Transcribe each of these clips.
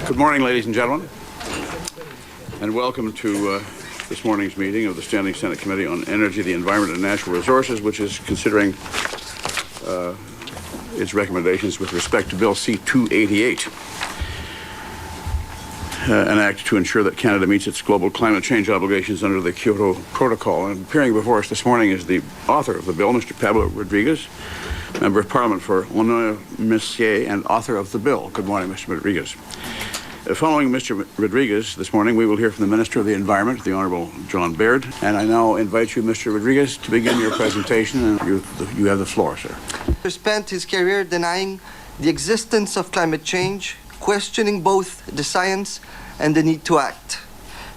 Good morning, ladies and gentlemen, and welcome to this morning's meeting of the Standing Senate Committee on Energy, the Environment and Natural Resources, which is considering its recommendations with respect to Bill C-288, an act to ensure that Canada meets its global climate change obligations under the Kyoto Protocol. And appearing before us this morning is the author of the bill, Mr. Pablo Rodriguez, Member of Parliament for Longueuil-Messier and author of the bill. Good morning, Mr. Rodriguez. Following Mr. Rodriguez this morning, we will hear from the Minister of the Environment, the Honourable John Baird. And I now invite you, Mr. Rodriguez, to begin your presentation. And you have the floor, sir. He spent his career denying the existence of climate change, questioning both the science and the need to act.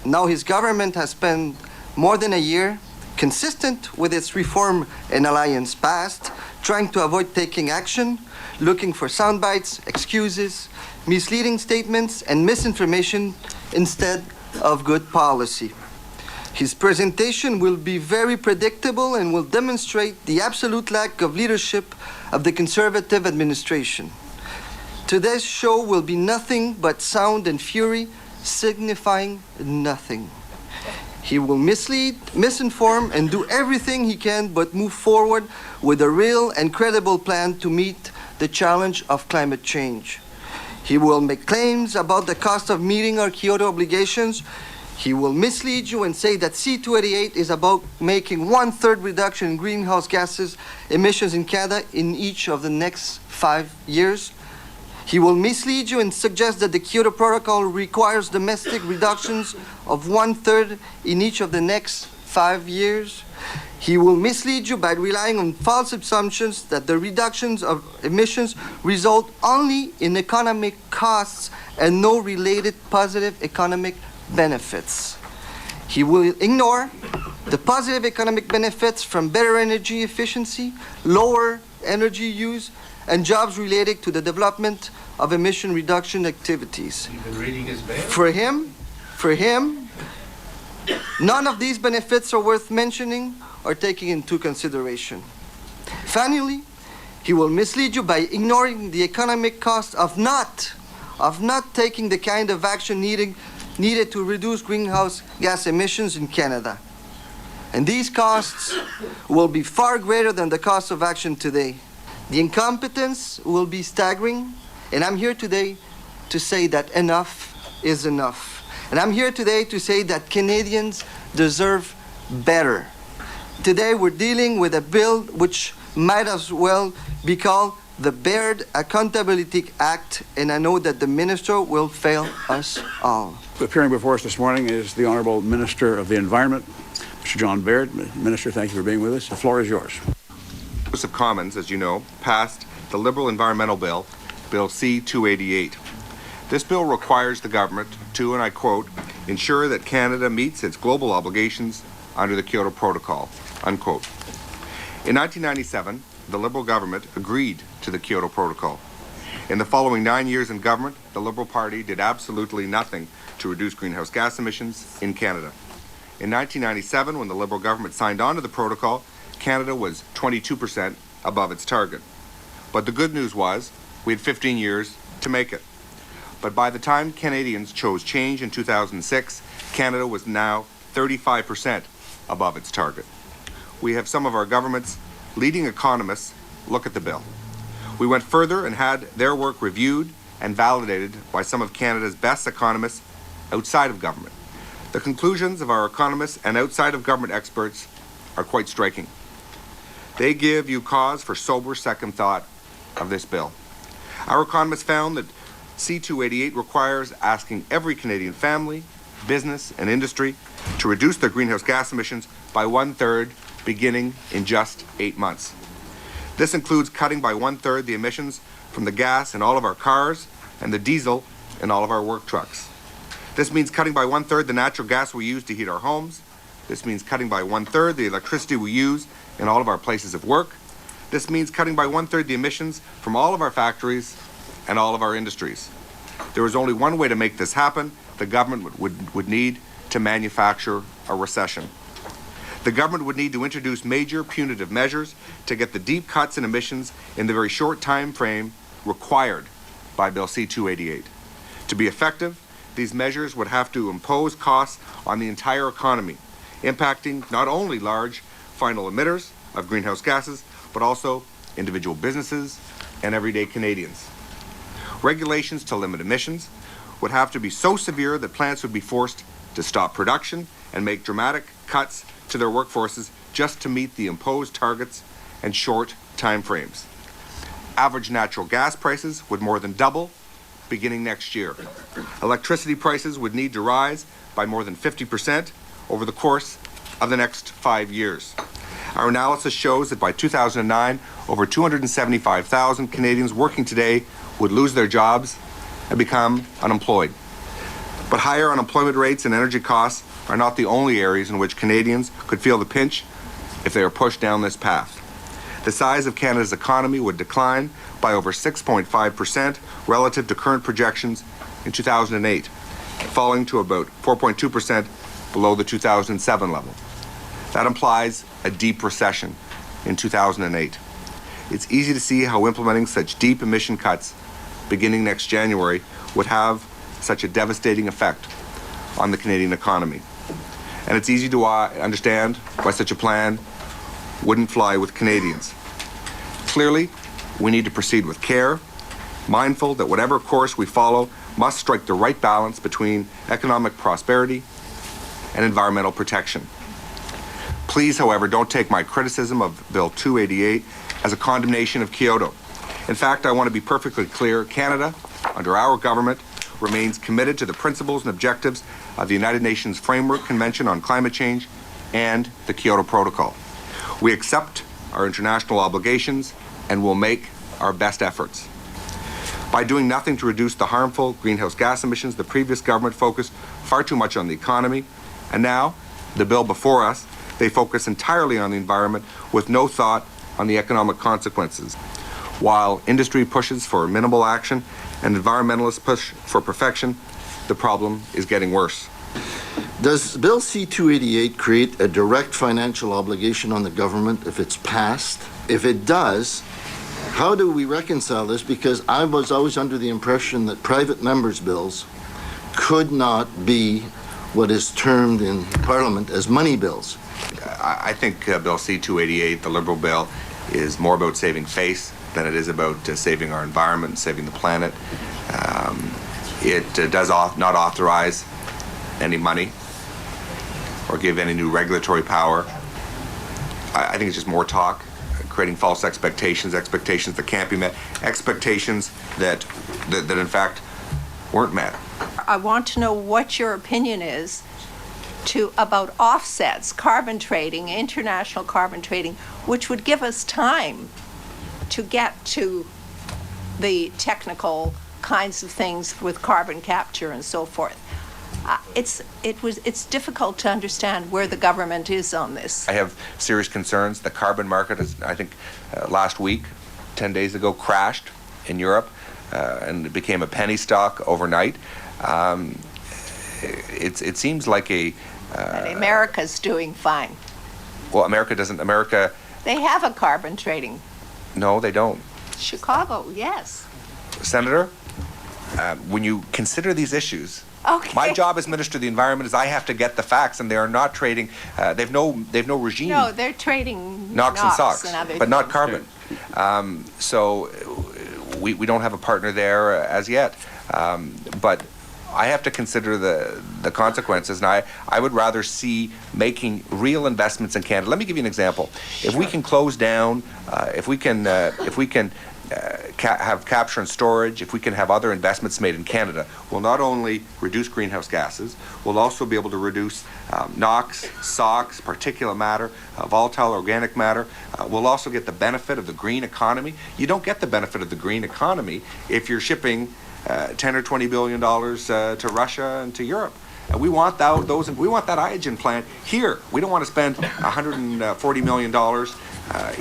Now his government has spent more than a year, consistent with its reform and alliance past, trying to avoid taking action, looking for sound bites, excuses, misleading statements, and misinformation instead of good policy. His presentation will be very predictable and will demonstrate the absolute lack of leadership of the Conservative administration. Today's show will be nothing but sound and fury, signifying nothing. He will mislead, misinform, and do everything he can but move forward with a real and credible plan to meet the challenge of climate change. He will make claims about the cost of meeting our Kyoto obligations. He will mislead you and say that C-288 is about making 1/3 reduction in greenhouse gases emissions in Canada in each of the next 5 years. He will mislead you and suggest that the Kyoto Protocol requires domestic reductions of 1/3 in each of the next 5 years. He will mislead you by relying on false assumptions that the reductions of emissions result only in economic costs and no related positive economic benefits. He will ignore the positive economic benefits from better energy efficiency, lower energy use, and jobs related to the development of emission reduction activities. You've been reading his mail? For him, none of these benefits are worth mentioning or taking into consideration. Finally, he will mislead you by ignoring the economic cost of not taking the kind of action needed to reduce greenhouse gas emissions in Canada. And these costs will be far greater than the cost of action today. The incompetence will be staggering, and I'm here today to say that enough is enough. And I'm here today to say that Canadians deserve better. Today we're dealing with a bill which might as well be called the Baird Accountability Act, and I know that the Minister will fail us all. Appearing before us this morning is the Honourable Minister of the Environment, Mr. John Baird. Minister, thank you for being with us. The floor is yours. The House of Commons, as you know, passed the Liberal Environmental Bill, Bill C-288. This bill requires the government to, and I quote, ensure that Canada meets its global obligations under the Kyoto Protocol, unquote. In 1997, the Liberal government agreed to the Kyoto Protocol. In the following 9 years in government, the Liberal Party did absolutely nothing to reduce greenhouse gas emissions in Canada. In 1997, when the Liberal government signed on to the protocol, Canada was 22% above its target. But the good news was, we had 15 years to make it. But by the time Canadians chose change in 2006, Canada was now 35% above its target. We have some of our government's leading economists look at the bill. We went further and had their work reviewed and validated by some of Canada's best economists outside of government. The conclusions of our economists and outside of government experts are quite striking. They give you cause for sober second thought of this bill. Our economists found that C-288 requires asking every Canadian family, business, and industry to reduce their greenhouse gas emissions by 1/3 beginning in just 8 months. This includes cutting by 1/3 the emissions from the gas in all of our cars and the diesel in all of our work trucks. This means cutting by 1/3 the natural gas we use to heat our homes. This means cutting by 1/3 the electricity we use in all of our places of work. This means cutting by 1/3 the emissions from all of our factories and all of our industries. There is only one way to make this happen. The government would need to manufacture a recession. The government would need to introduce major punitive measures to get the deep cuts in emissions in the very short time frame required by Bill C-288. To be effective, these measures would have to impose costs on the entire economy, impacting not only large final emitters of greenhouse gases, but also individual businesses and everyday Canadians. Regulations to limit emissions would have to be so severe that plants would be forced to stop production and make dramatic cuts to their workforces just to meet the imposed targets and short time frames. Average natural gas prices would more than double beginning next year. Electricity prices would need to rise by more than 50% over the course of the next 5 years. Our analysis shows that by 2009, over 275,000 Canadians working today would lose their jobs and become unemployed. But higher unemployment rates and energy costs are not the only areas in which Canadians could feel the pinch if they are pushed down this path. The size of Canada's economy would decline by over 6.5% relative to current projections in 2008, falling to about 4.2% below the 2007 level. That implies a deep recession in 2008. It's easy to see how implementing such deep emission cuts beginning next January would have such a devastating effect on the Canadian economy. And it's easy to understand why such a plan wouldn't fly with Canadians. Clearly, we need to proceed with care, mindful that whatever course we follow must strike the right balance between economic prosperity and environmental protection. Please, however, don't take my criticism of Bill 288 as a condemnation of Kyoto. In fact, I want to be perfectly clear. Canada, under our government, remains committed to the principles and objectives of the United Nations Framework Convention on Climate Change and the Kyoto Protocol. We accept our international obligations and will make our best efforts. By doing nothing to reduce the harmful greenhouse gas emissions, the previous government focused far too much on the economy, and now, the bill before us, they focus entirely on the environment with no thought on the economic consequences. While industry pushes for minimal action and environmentalists push for perfection, the problem is getting worse. Does Bill C-288 create a direct financial obligation on the government if it's passed? If it does, how do we reconcile this? Because I was always under the impression that private members' bills could not be what is termed in Parliament as money bills. I think Bill C-288, the Liberal bill, is more about saving face than it is about saving our environment and saving the planet. It does not authorize any money or give any new regulatory power. I think it's just more talk, creating false expectations, expectations that can't be met, expectations that in fact weren't met. I want to know what your opinion is about offsets, carbon trading, international carbon trading, which would give us time to get to the technical kinds of things with carbon capture and so forth. It's difficult to understand where the government is on this. I have serious concerns. The carbon market is, I think, last week, 10 days ago, crashed in Europe, and it became a penny stock overnight. It seems like and America's doing fine. Well, America... They have a carbon trading. No, they don't. Chicago, yes. Senator, when you consider these issues, okay. My job as Minister of the Environment is I have to get the facts, and they are not trading. They've no regime. No, they're trading NOx and SOx, and other but not things. carbon. So we don't have a partner there as yet. But I have to consider the consequences, and I would rather see making real investments in Canada. Let me give you an example. If we can close down, if we can have capture and storage, if we can have other investments made in Canada, we'll not only reduce greenhouse gases, we'll also be able to reduce NOx, SOx, particulate matter, volatile organic matter. We'll also get the benefit of the green economy. You don't get the benefit of the green economy if you're shipping $10 or $20 billion to Russia and to Europe. And we want we want that Iogen plant here. We don't want to spend $140 million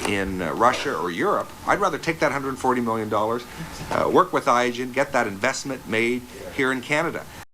in Russia or Europe. I'd rather take that $140 million, work with Iogen, get that investment made here in Canada.